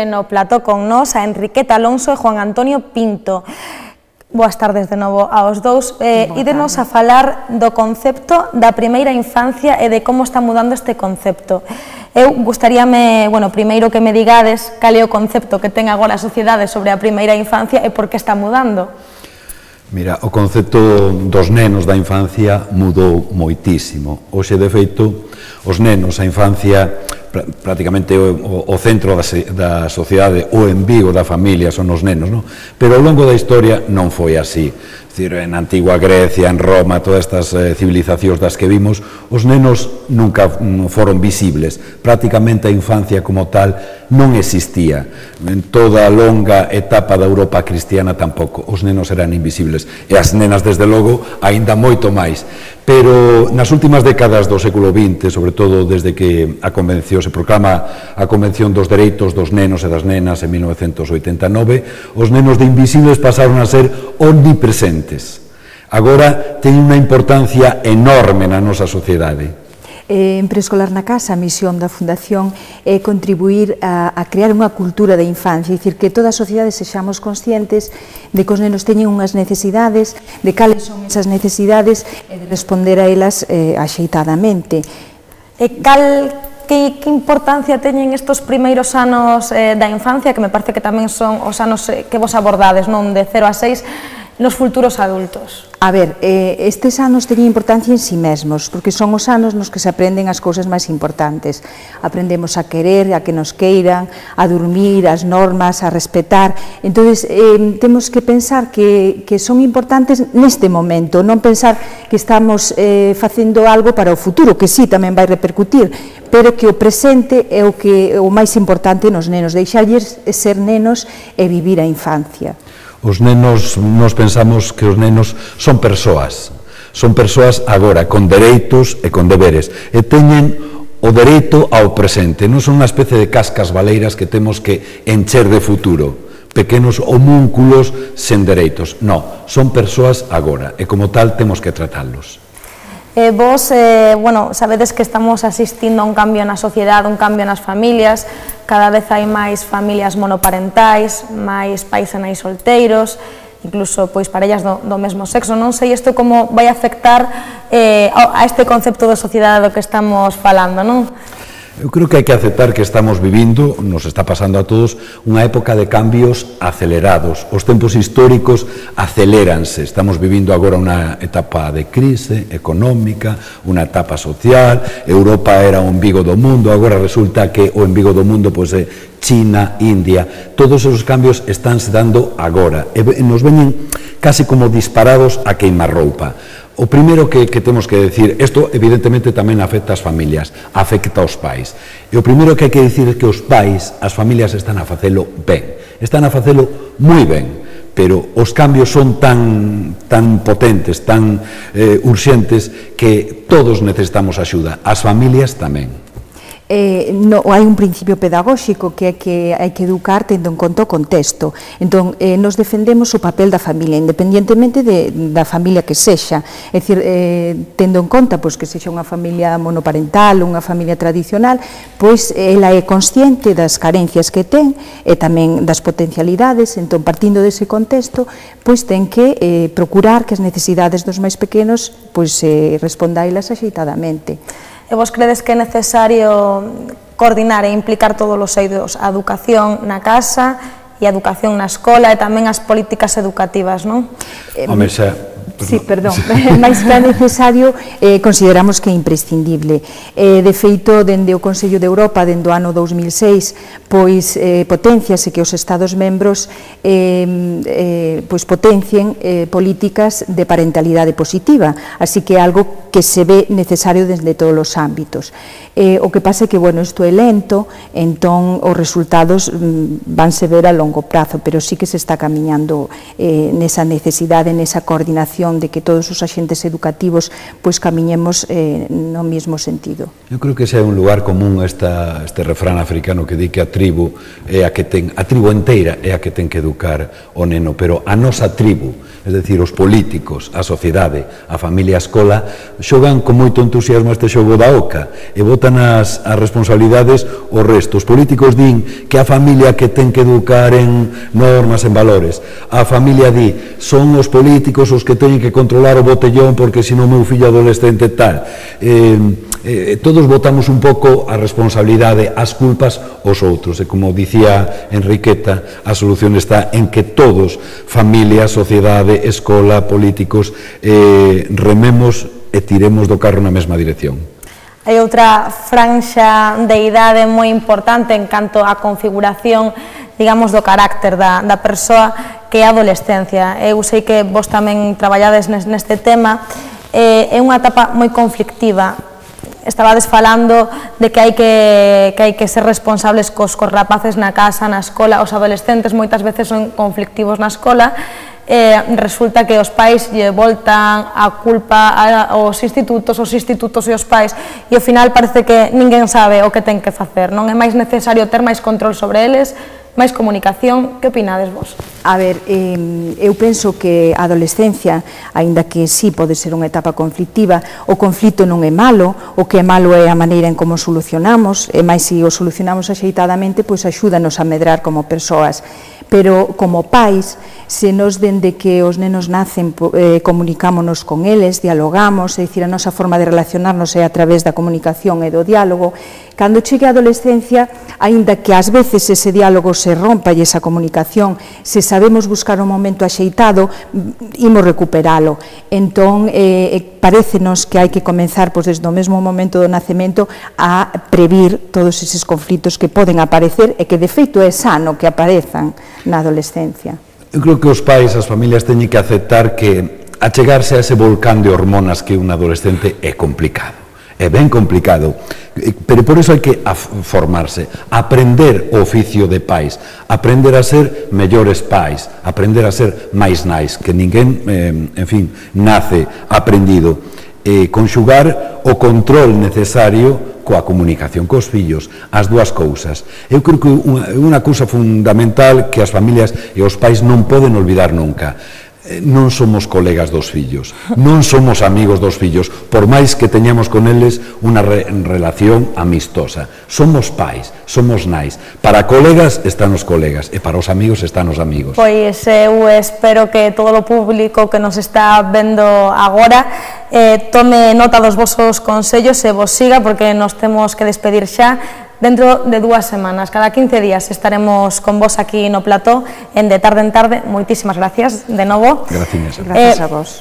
No plató con nos a Enriqueta Alonso e Juan Antonio Pinto. Boas tardes de novo aos dous. Ídenos a falar do concepto da primeira infancia e de como está mudando este concepto. Eu gustaríame, primeiro que me digades cal é o concepto que ten agora a sociedade sobre a primeira infancia e por que está mudando. Mira, o concepto dos nenos da infancia mudou moitísimo. Hoxe, de feito, os nenos, a infancia, prácticamente o centro da sociedade, o embigo da familia son os nenos, non? Pero ao longo da historia non foi así. En antigua Grecia, en Roma, todas estas civilizacións das que vimos, os nenos nunca foron visibles. Prácticamente a infancia como tal non existía. En toda a longa etapa da Europa cristiana tampouco. Os nenos eran invisibles. E as nenas, desde logo, aínda moito máis. Pero nas últimas décadas do século XX, sobre todo desde que a Convención se proclama a Convención dos Dereitos dos Nenos e das Nenas en 1989, os nenos de invisibles pasaron a ser omnipresentes. Agora teñen unha importancia enorme na nosa sociedade. En Preescolar na Casa, a misión da Fundación é contribuir a crear unha cultura de infancia, é dicir, que toda a sociedade sexamos conscientes de que os nenos teñen unhas necesidades, de cales son esas necesidades e de responder a elas axeitadamente. Que importancia teñen estos primeiros anos da infancia, que me parece que tamén son os anos que vos abordades, non, de 0 a 6, nos futuros adultos? A ver, estes anos teñen importancia en si mesmos, porque son os anos nos que se aprenden as cousas máis importantes. Aprendemos a querer, a que nos queiran, a dormir, as normas, a respetar. Entón, temos que pensar que son importantes neste momento, non pensar que estamos facendo algo para o futuro, que sí, tamén vai repercutir, pero que o presente é o máis importante nos nenos, deixarlles ser nenos e vivir a infancia. Os nenos, nos pensamos que os nenos son persoas agora, con dereitos e con deberes, e teñen o dereito ao presente, non son unha especie de cascas baleiras que temos que encher de futuro, pequenos homúnculos sen dereitos, non, son persoas agora, e como tal temos que tratarlos. Vos, sabedes que estamos asistindo a un cambio na sociedade, un cambio nas familias, cada vez hai máis familias monoparentais, máis pais e nais solteiros, incluso parellas do mesmo sexo. Non sei isto como vai afectar a este concepto de sociedade do que estamos falando, non? Eu creo que hai que aceptar que estamos vivindo, nos está pasando a todos, unha época de cambios acelerados. Os tempos históricos aceleranse. Estamos vivindo agora unha etapa de crise económica, unha etapa social. Europa era o embigo do mundo, agora resulta que o embigo do mundo é China, India. Todos esos cambios estánse dando agora. E nos veñen casi como disparados a queimarroupa. O primeiro que temos que decir, isto evidentemente tamén afecta as familias, afecta aos pais. E o primeiro que hai que dicir é que os pais, as familias están a facelo ben, están a facelo moi ben, pero os cambios son tan potentes, tan urxentes, que todos necesitamos axuda, as familias tamén. Hai un principio pedagóxico que hai que educar tendo en conta o contexto. Entón, nos defendemos o papel da familia, independientemente da familia que sexa. É dicir, tendo en conta que sexa unha familia monoparental, unha familia tradicional, pois ela é consciente das carencias que ten e tamén das potencialidades. Entón, partindo dese contexto, pois ten que procurar que as necesidades dos máis pequenos responda a elas axeitadamente. E vos credes que é necesario coordinar e implicar todos os eidos, a educación na casa e a educación na escola e tamén as políticas educativas, non? Home, xa... Sí, perdón, máis que é necesario, consideramos que é imprescindible. De feito, dende o Consello de Europa, dende o ano 2006, pois potenciase que os Estados membros potencien políticas de parentalidade positiva, así que é algo que se ve necesario desde todos os ámbitos. O que pasa é que, isto é lento, entón os resultados vanse ver a longo prazo, pero sí que se está camiñando nesa necesidade, nesa coordinación son de que todos os axentes educativos pois camiñemos no mesmo sentido. Eu creo que ese é un lugar común este refrán africano que di que a tribu inteira é a que ten que educar o neno, pero a nosa tribu, é dicir, os políticos, a sociedade, a familia, a escola, xogan con moito entusiasmo este xogo da oca e botan as responsabilidades ao resto. Os políticos din que a familia que ten que educar en normas, en valores. A familia di, son os políticos os que teñen que controlar o botellón porque senón o meu fillo adolescente tal. Todos botamos un pouco a responsabilidade, as culpas aos outros. E como dicía Enriqueta, a solución está en que todos, familia, sociedade, escola, políticos, rememos e tiremos do carro na mesma dirección. Hai outra franxa de idade moi importante en canto á configuración, digamos, do carácter da persoa, que é a adolescencia. Eu sei que vos tamén traballades neste tema. É unha etapa moi conflictiva. Estabades falando de que hai que ser responsables cos rapaces na casa, na escola. Os adolescentes moitas veces son conflictivos na escola. Resulta que os pais lle voltan a culpa aos institutos e os pais, e ao final parece que ninguén sabe o que ten que facer, non? É máis necesario ter máis control sobre eles, máis comunicación. Que opinades vos? A ver, eu penso que a adolescencia, aínda que sí pode ser unha etapa conflictiva, o conflito non é malo, o que é malo é a maneira en como solucionamos, e máis se o solucionamos axeitadamente, pois axúdanos a medrar como persoas. Pero como pais, se nos dende que os nenos nacen comunicámonos con eles, dialogamos, é dicir, a nosa forma de relacionarnos é a través da comunicación e do diálogo. Cando chegue a adolescencia, aínda que ás veces ese diálogo se rompa e esa comunicación, se sabemos buscar un momento axeitado, imos recuperalo. Entón, parécenos que hai que comenzar desde o mesmo momento do nacemento a previr todos eses conflitos que poden aparecer e que de feito é sano que aparezan na adolescencia. Eu creo que os pais, as familias, teñen que aceptar que achegarse a ese volcán de hormonas que un adolescente é complicado. É ben complicado, pero por iso hai que formarse, aprender o oficio de pais, aprender a ser mellores pais, aprender a ser máis nais, que ninguén, en fin, nace aprendido, conxugar o control necesario coa comunicación cos fillos, as dúas cousas. Eu creo que unha cousa fundamental que as familias e os pais non poden olvidar nunca: non somos colegas dos fillos, non somos amigos dos fillos, por máis que teñamos con eles unha relación amistosa. Somos pais, somos nais. Para colegas están os colegas e para os amigos están os amigos. Pois eu espero que todo o público que nos está vendo agora tome nota dos vosos consellos e vos siga, porque nos temos que despedir xa. Dentro de 2 semanas, cada 15 días, estaremos con vos aquí no plató en De Tarde en Tarde. Moitísimas gracias de novo. Gracias. Gracias a vos.